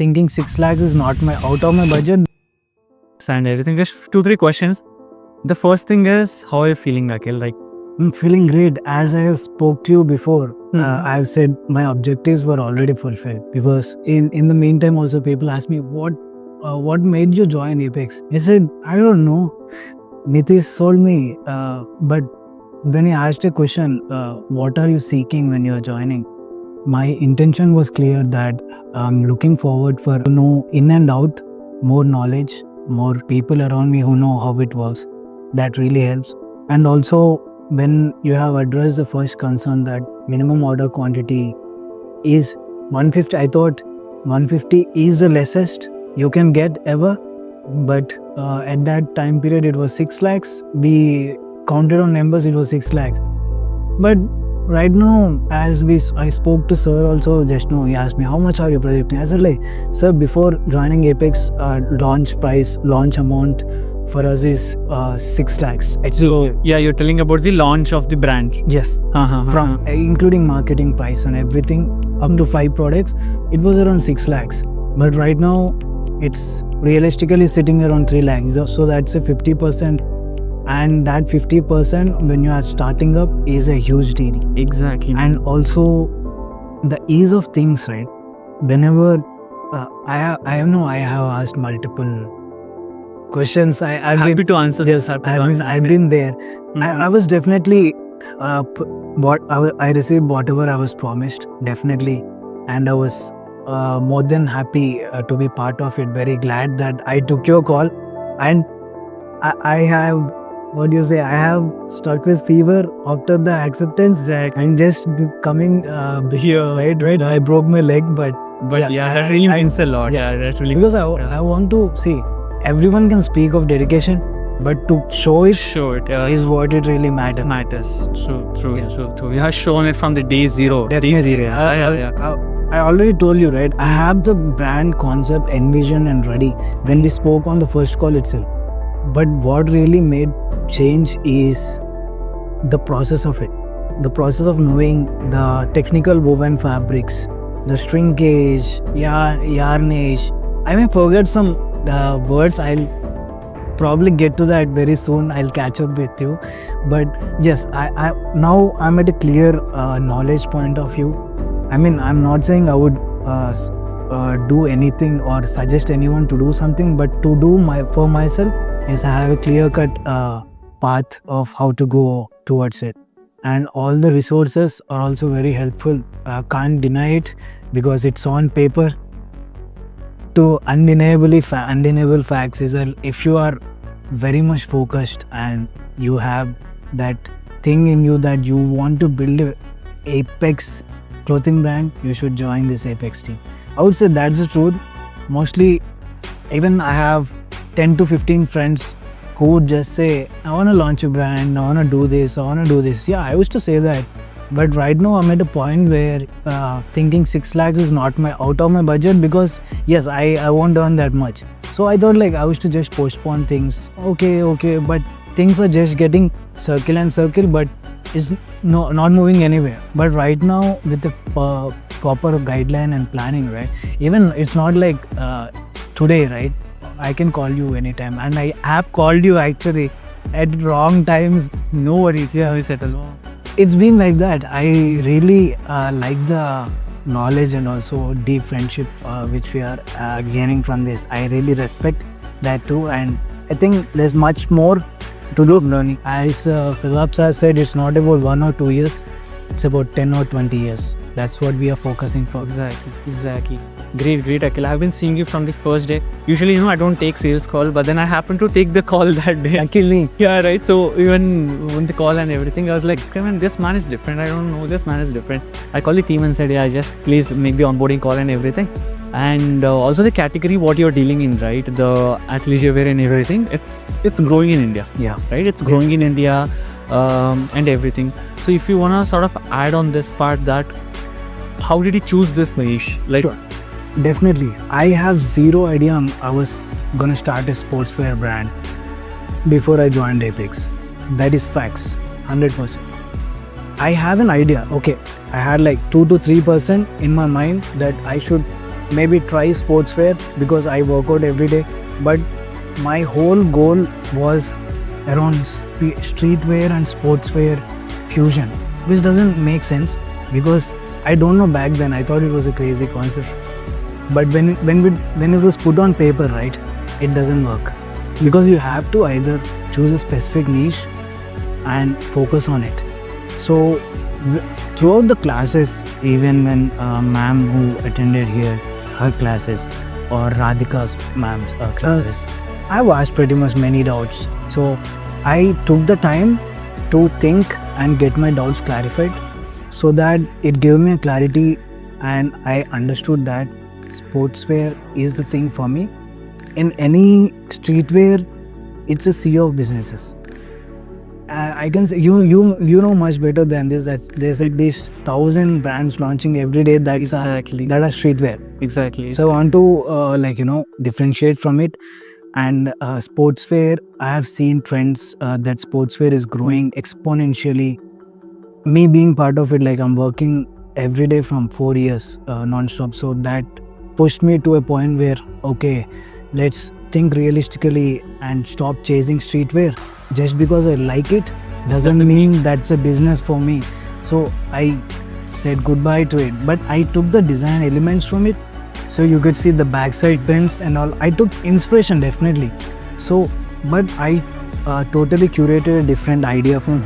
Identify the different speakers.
Speaker 1: thinking 6 lakhs is not out of my budget.
Speaker 2: And everything. Just 2-3 questions. The first thing is, how are you feeling, Akhil? Like,
Speaker 1: I'm feeling great. As I have spoke to you before, I've said my objectives were already fulfilled, because in the meantime also people ask me what made you join Apex. I said, I don't know. Nitish told me, but when he asked a question, what are you seeking when you are joining? My intention was clear that I'm looking forward for to know in and out, more knowledge, more people around me who know how it works. That really helps. And also, when you have addressed the first concern that minimum order quantity is 150, I thought 150 is the lessest you can get ever. But at that time period, it was 6 lakhs. We counted on numbers, it was 6 lakhs. But right now, as I spoke to sir also just now, he asked me, how much are you projecting? I said, like, sir, before joining Apex, launch amount for us is 6 lakhs.
Speaker 2: so yeah, you're telling about the launch of the brand.
Speaker 1: Yes, from including marketing price and everything up to 5 products, it was around 6 lakhs. But right now, it's realistically sitting around 3 lakhs. So that's a 50%. And that 50% when you are starting up is a huge deal.
Speaker 2: Exactly.
Speaker 1: And also the ease of things, right? Whenever I have asked multiple questions.
Speaker 2: I'm happy to answer.
Speaker 1: Yes, I've been there. I was definitely I received whatever I was promised, definitely, and I was more than happy to be part of it. Very glad that I took your call, and I have. What do you say? I have stuck with fever after the acceptance and just coming here, right? I broke my leg, but
Speaker 2: yeah, that really means a lot. Yeah, that really.
Speaker 1: Because I want to see, everyone can speak of dedication, but to show it is what it really matters.
Speaker 2: True. You have shown it from the day zero.
Speaker 1: I already told you, right? I have the brand concept envisioned and ready when we spoke on the first call itself. But what really made change is the process of it. The process of knowing the technical woven fabrics, the shrinkage, yarnage. I may forget some words. I'll probably get to that very soon. I'll catch up with you. But yes, I now I'm at a clear knowledge point of view. I mean, I'm not saying I would do anything or suggest anyone to do something, but to do for myself, yes, I have a clear-cut path of how to go towards it. And all the resources are also very helpful. Can't deny it because it's on paper. To undeniable facts is that if you are very much focused and you have that thing in you that you want to build a Apex clothing brand, you should join this Apex team. I would say that's the truth. Mostly, even I have 10 to 15 friends who would just say, I want to launch a brand, I want to do this, I want to do this. Yeah, I used to say that. But right now I'm at a point where thinking 6 lakhs is not out of my budget, because yes, I won't earn that much. So I thought, like, I used to just postpone things. Okay, but things are just getting circle, but it's not moving anywhere. But right now, with the proper guideline and planning, right? Even it's not like today, right? I can call you anytime, and I have called you actually at wrong times. No worries, yeah, we settle. It's been like that. I really like the knowledge and also deep friendship which we are gaining from this. I really respect that too, and I think there's much more to do learning. As Philip has said, it's not about 1 or 2 years, it's about 10 or 20 years. That's what we are focusing for.
Speaker 2: Exactly. Great, Akhil. I've been seeing you from the first day. Usually, I don't take sales call, but then I happened to take the call that day.
Speaker 1: Akhil,
Speaker 2: yeah, right. So even when the call and everything, I was like, okay, man, this man is different. I don't know, this man is different. I called the team and said, yeah, just please make the onboarding call and everything. And also the category what you're dealing in, right? The athleisure wear and everything. It's growing in India.
Speaker 1: Yeah.
Speaker 2: Right. It's growing in India, and everything. So if you wanna sort of add on this part, that how did you choose this niche? Like,
Speaker 1: sure. Definitely. I have zero idea I was gonna start a sportswear brand before I joined Apex. That is facts, 100%. I have an idea. Okay, I had like 2 to 3% in my mind that I should maybe try sportswear because I work out every day. But my whole goal was around streetwear and sportswear fusion, which doesn't make sense because I don't know back then. I thought it was a crazy concept. But when it was put on paper, right, it doesn't work because you have to either choose a specific niche and focus on it. So throughout the classes, even when ma'am who attended here, her classes, or Radhika's ma'am's classes, I've asked pretty much many doubts. So I took the time to think and get my doubts clarified so that it gave me a clarity, and I understood that sportswear is the thing for me. In any streetwear, it's a sea of businesses. I can say you know much better than this that there's at least 1,000 brands launching every day that
Speaker 2: Exactly.
Speaker 1: that are streetwear.
Speaker 2: Exactly.
Speaker 1: So I want to differentiate from it. And sportswear, I have seen trends that sportswear is growing exponentially. Me being part of it, like I'm working every day from 4 years non-stop. So that pushed me to a point where, okay, let's think realistically and stop chasing streetwear. Just because I like it doesn't mean that's a business for me. So I said goodbye to it. But I took the design elements from it. So you could see the backside pins and all. I took inspiration definitely. So, but I totally curated a different idea from